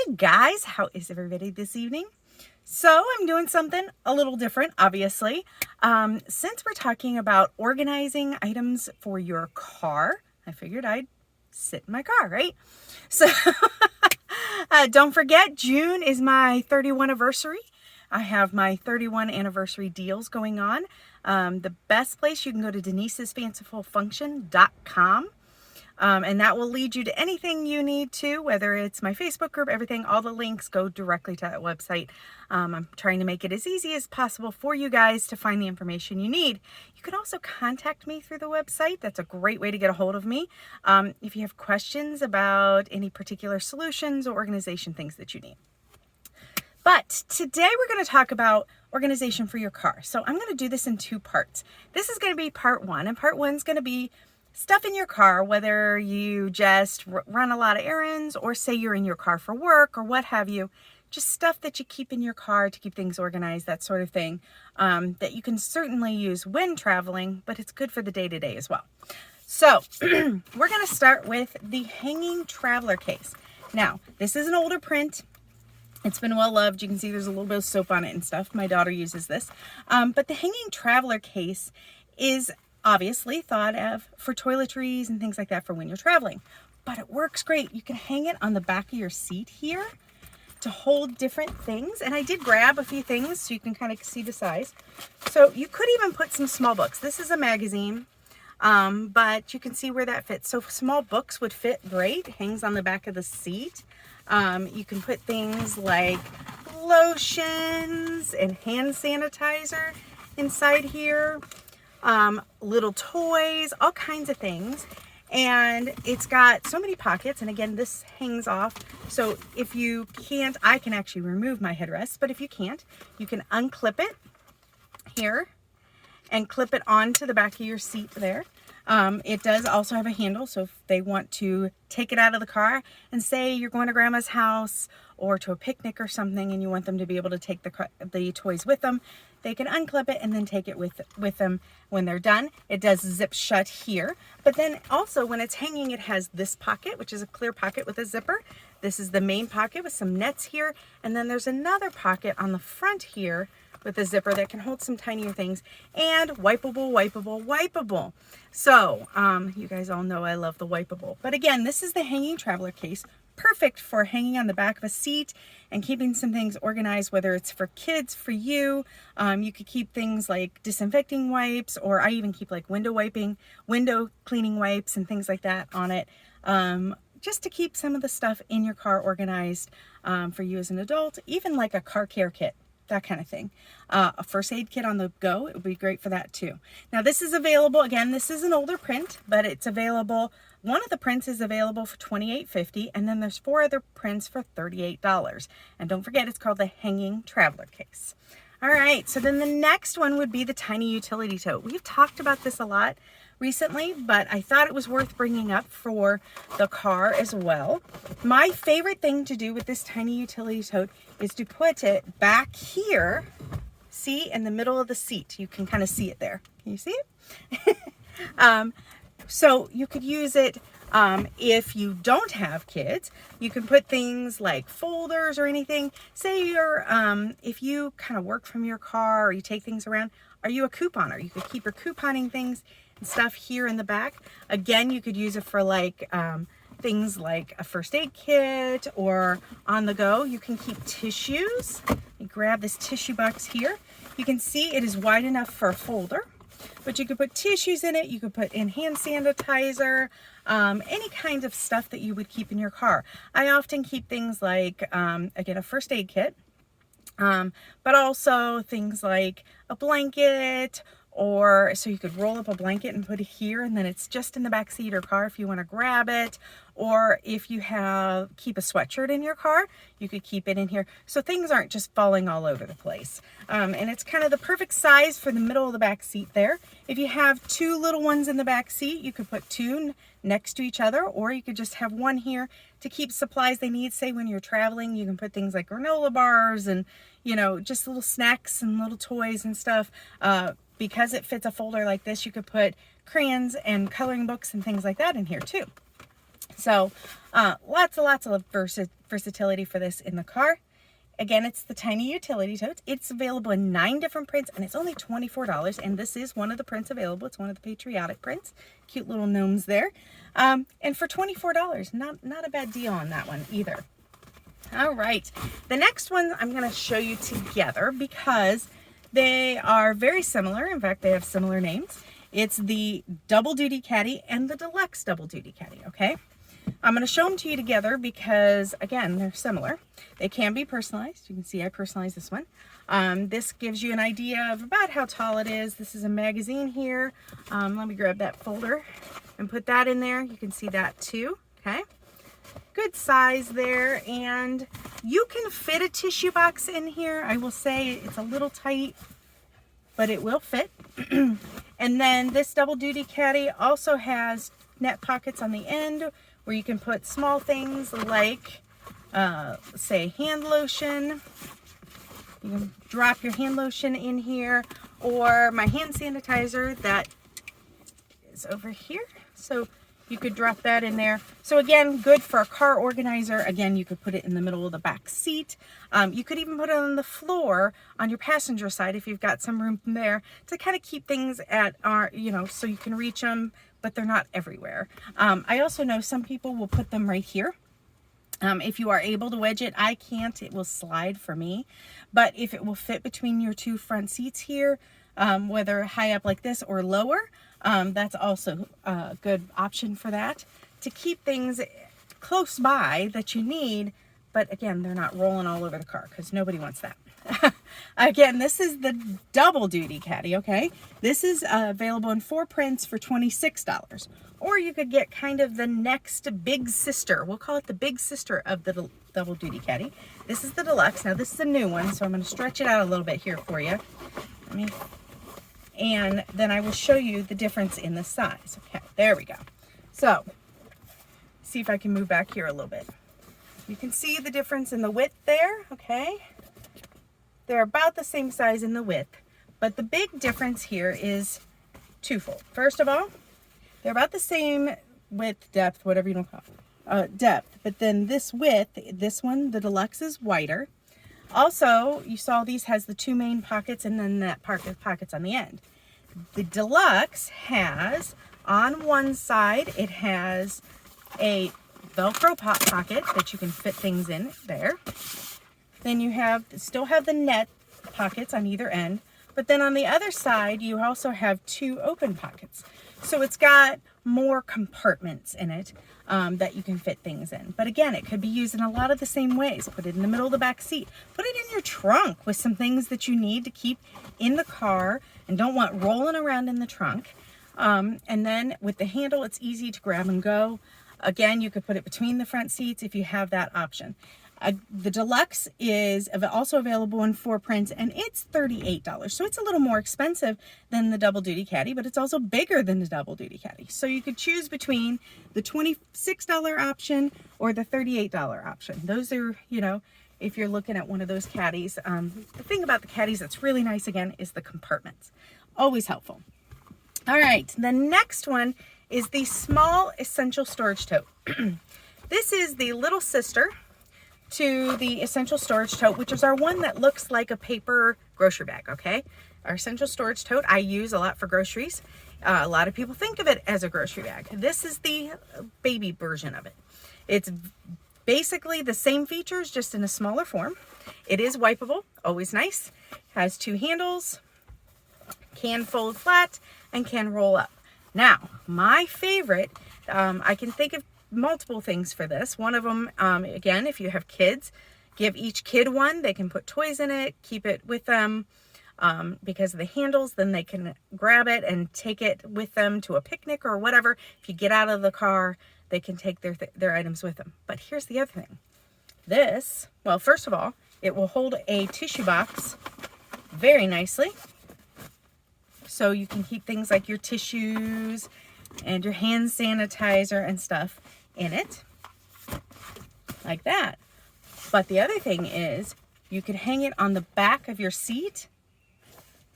Hey guys, how is everybody this evening? So I'm doing something a little different, obviously. Since we're talking about organizing items for your car, I figured I'd sit in my car, right? So don't forget, June is my 31 anniversary. I have my 31 anniversary deals going on. The best place, you can go to denisesfancifulfunction.com. And that will lead you to anything you need to, whether it's my Facebook group, everything, all the links go directly to that website. I'm trying to make it as easy as possible for you guys to find the information you need. You can also contact me through the website. That's a great way to get a hold of me. If you have questions about any particular solutions or organization things that you need. But today we're going to talk about organization for your car. So I'm going to do this in two parts. This is going to be part one, and part one is going to be stuff in your car, whether you just run a lot of errands or say you're in your car for work or what have you, just stuff that you keep in your car to keep things organized, that sort of thing, that you can certainly use when traveling, but it's good for the day-to-day as well. So we're going to start with the hanging traveler case. Now, this is an older print. It's been well loved. You can see there's a little bit of soap on it and stuff. My daughter uses this. But the hanging traveler case is obviously thought of for toiletries and things like that for when you're traveling. But it works great. You can hang it on the back of your seat here to hold different things. And I did grab a few things so you can kind of see the size. So you could even put some small books. This is a magazine, but you can see where that fits. So small books would fit great. It hangs on the back of the seat. You can put things like lotions and hand sanitizer inside here. Little toys, all kinds of things. And it's got so many pockets. And again, this hangs off. So if you can't, I can actually remove my headrest, but if you can't, you can unclip it here and clip it onto the back of your seat there. It does also have a handle, so if they want to take it out of the car and say you're going to grandma's house or to a picnic or something and you want them to be able to take the toys with them, they can unclip it and then take it with them when they're done. It does zip shut here, but then also when it's hanging, it has this pocket, which is a clear pocket with a zipper. This is the main pocket with some nets here, and then there's another pocket on the front here with a zipper that can hold some tinier things, and wipeable. So you guys all know I love the wipeable. But again, this is the hanging traveler case, perfect for hanging on the back of a seat and keeping some things organized, whether it's for kids, for you. You could keep things like disinfecting wipes, or I even keep like window cleaning wipes and things like that on it, just to keep some of the stuff in your car organized for you as an adult, even like a car care kit. That kind of thing. A first aid kit on the go, it would be great for that too. Now this is available, again, this is an older print, but it's available, one of the prints is available for $28.50, and then there's 4 other prints for $38. And don't forget, it's called the hanging traveler case. All right, so then the next one would be the tiny utility tote. We've talked about this a lot recently, but I thought it was worth bringing up for the car as well. My favorite thing to do with this tiny utility tote is to put it back here, see, in the middle of the seat. You can kind of see it there. Can you see it? So you could use it if you don't have kids. You can put things like folders or anything. Say you're, if you kind of work from your car or you take things around, are you a couponer? You could keep your couponing things and stuff here in the back. Again, you could use it for like things like a first aid kit or on the go. You can keep tissues. You grab this tissue box here. You can see it is wide enough for a folder, but you could put tissues in it. You could put in hand sanitizer, any kind of stuff that you would keep in your car. I often keep things like, again, a first aid kit, but also things like a blanket, or so you could roll up a blanket and put it here, and then it's just in the back seat or car if you want to grab it. Or if you keep a sweatshirt in your car, you could keep it in here, so things aren't just falling all over the place. And it's kind of the perfect size for the middle of the back seat there. If you have 2 little ones in the back seat, you could put 2 next to each other, or you could just have one here to keep supplies they need. Say when you're traveling, you can put things like granola bars and, you know, just little snacks and little toys and stuff. Because it fits a folder like this, you could put crayons and coloring books and things like that in here too. So Lots of versatility for this in the car. Again, it's the tiny utility tote. It's available in 9 different prints, and it's only $24. And this is one of the prints available. It's one of the patriotic prints. Cute little gnomes there. And for $24, not a bad deal on that one either. All right, the next one I'm going to show you together because they are very similar. In fact, they have similar names. It's the Double Duty Caddy and the Deluxe Double Duty Caddy, okay? I'm going to show them to you together because, again, they're similar. They can be personalized. You can see I personalized this one. This gives you an idea of about how tall it is. This is a magazine here. Let me grab that folder and put that in there. You can see that too, okay? Good size there, and you can fit a tissue box in here. I will say it's a little tight, but it will fit. And then this Double Duty Caddy also has net pockets on the end where you can put small things like, say, hand lotion. You can drop your hand lotion in here, or my hand sanitizer that is over here. So you could drop that in there. So again, good for a car organizer. Again, you could put it in the middle of the back seat. You could even put it on the floor on your passenger side if you've got some room there to kind of keep things at our, so you can reach them, but they're not everywhere. I also know some people will put them right here. If you are able to wedge it, I can't. It will slide for me. But if it will fit between your 2 front seats here, whether high up like this or lower, that's also a good option for that. To keep things close by that you need, but again, they're not rolling all over the car because nobody wants that. Again, this is the Double Duty Caddy, okay? This is available in 4 prints for $26. Or you could get kind of the next big sister. We'll call it the big sister of the Double Duty Caddy. This is the Deluxe. Now, this is a new one, so I'm going to stretch it out a little bit here for you. And then I will show you the difference in the size. Okay, there we go. So, see if I can move back here a little bit. You can see the difference in the width there, okay? They're about the same size in the width, but the big difference here is twofold. First of all, they're about the same width, depth, whatever you want to call it, depth, but then this width, this one, the Deluxe, is wider. Also, you saw these has the 2 main pockets and then that pockets on the end. The Deluxe has, on one side, it has a Velcro pocket that you can fit things in there. Then you still have the net pockets on either end, but then on the other side, you also have 2 open pockets. So it's got more compartments in it that you can fit things in. But again, it could be used in a lot of the same ways. Put it in the middle of the back seat. Put it in your trunk with some things that you need to keep in the car and don't want rolling around in the trunk. And then with the handle, it's easy to grab and go. Again, you could put it between the front seats if you have that option. The Deluxe is also available in 4 prints, and it's $38. So it's a little more expensive than the Double Duty Caddy, but it's also bigger than the Double Duty Caddy. So you could choose between the $26 option or the $38 option. Those are, if you're looking at one of those caddies. The thing about the caddies that's really nice, again, is the compartments. Always helpful. All right, the next one is the Small Essential Storage Tote. This is the little sister to the Essential Storage Tote, which is our one that looks like a paper grocery bag, okay? Our Essential Storage Tote I use a lot for groceries. A lot of people think of it as a grocery bag. This is the baby version of it. It's basically the same features, just in a smaller form. It is wipeable, always nice. Has 2 handles, can fold flat, and can roll up. Now, my favorite, I can think of multiple things for this. One of them, again, if you have kids, give each kid one. They can put toys in it, keep it with them because of the handles. Then they can grab it and take it with them to a picnic or whatever. If you get out of the car, they can take their items with them. But here's the other thing. This, well, first of all, it will hold a tissue box very nicely. So you can keep things like your tissues and your hand sanitizer and stuff in it, like that. But the other thing is, you can hang it on the back of your seat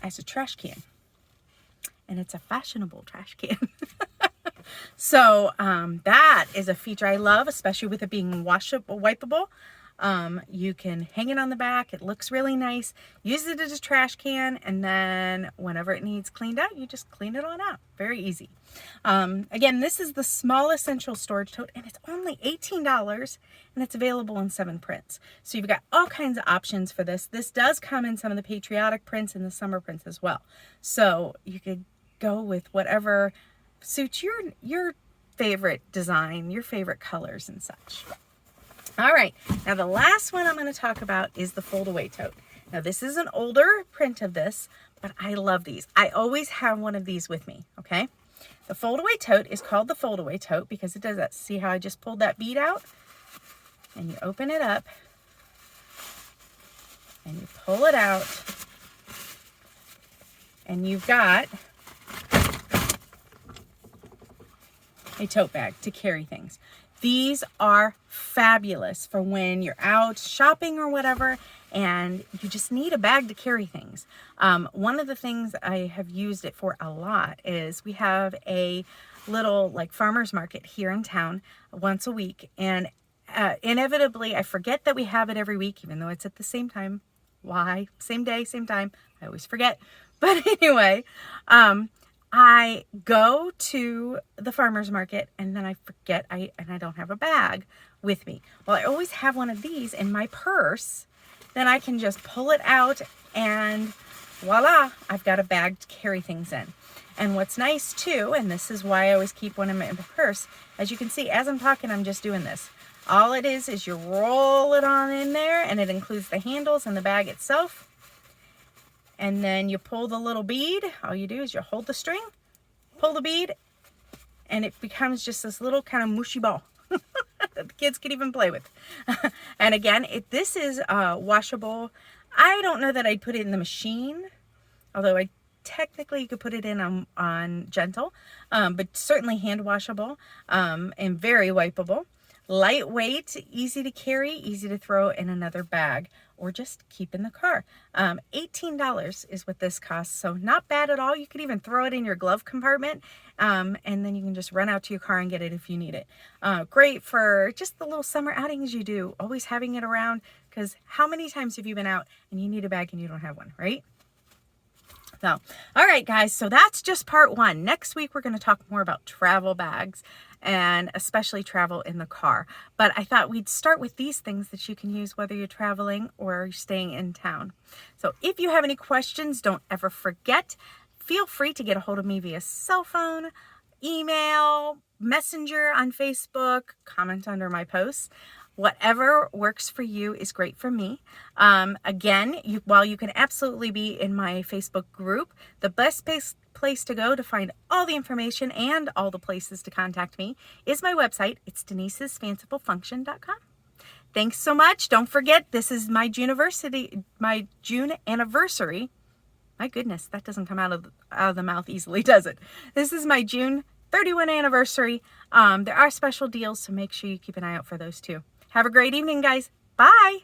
as a trash can. And it's a fashionable trash can. So that is a feature I love, especially with it being washable, wipeable. You can hang it on the back. It looks really nice. Use it as a trash can, and then whenever it needs cleaned out, you just clean it on out. Very easy. Again, this is the small essential storage tote, and it's only $18, and it's available in 7 prints. So you've got all kinds of options for this. This does come in some of the patriotic prints and the summer prints as well. So you could go with whatever suits your favorite design, your favorite colors and such. All right, now the last one I'm going to talk about is the Foldaway Tote. Now this is an older print of this, but I love these. I always have one of these with me, okay? The Foldaway Tote is called the Foldaway Tote because it does that. See how I just pulled that bead out? And you open it up, and you pull it out, and you've got a tote bag to carry things. These are fabulous for when you're out shopping or whatever and you just need a bag to carry things. One of the things I have used it for a lot is we have a little like farmer's market here in town once a week, and inevitably I forget that we have it every week, even though it's at the same time. Why? Same day, same time. I always forget. But anyway, I go to the farmer's market and then I forget I don't have a bag with me. Well, I always have one of these in my purse. Then I can just pull it out and voila, I've got a bag to carry things in. And what's nice too, and this is why I always keep one in my purse, as you can see, as I'm talking, I'm just doing this. All it is you roll it on in there, and it includes the handles and the bag itself. And then you pull the little bead. All you do is you hold the string, pull the bead, and it becomes just this little kind of mushy ball that the kids can even play with. And again, this is washable. I don't know that I'd put it in the machine, although technically you could put it in on gentle, but certainly hand washable and very wipeable. Lightweight, easy to carry, easy to throw in another bag or just keep in the car. $18 is what this costs, so not bad at all. You could even throw it in your glove compartment, and then you can just run out to your car and get it if you need it. Great for just the little summer outings you do, always having it around, because how many times have you been out and you need a bag and you don't have one, right? So, all right, guys, so that's just part 1. Next week, we're going to talk more about travel bags and especially travel in the car. But I thought we'd start with these things that you can use whether you're traveling or you're staying in town. So if you have any questions, don't ever forget, feel free to get a hold of me via cell phone, email, messenger on Facebook, comment under my posts. Whatever works for you is great for me. Again, while you can absolutely be in my Facebook group, the best place to go to find all the information and all the places to contact me is my website. It's denisesfancifulfunction.com. Thanks so much. Don't forget, this is my June anniversary. My goodness, that doesn't come out of the mouth easily, does it? This is my June 31 anniversary. There are special deals, so make sure you keep an eye out for those too. Have a great evening, guys. Bye.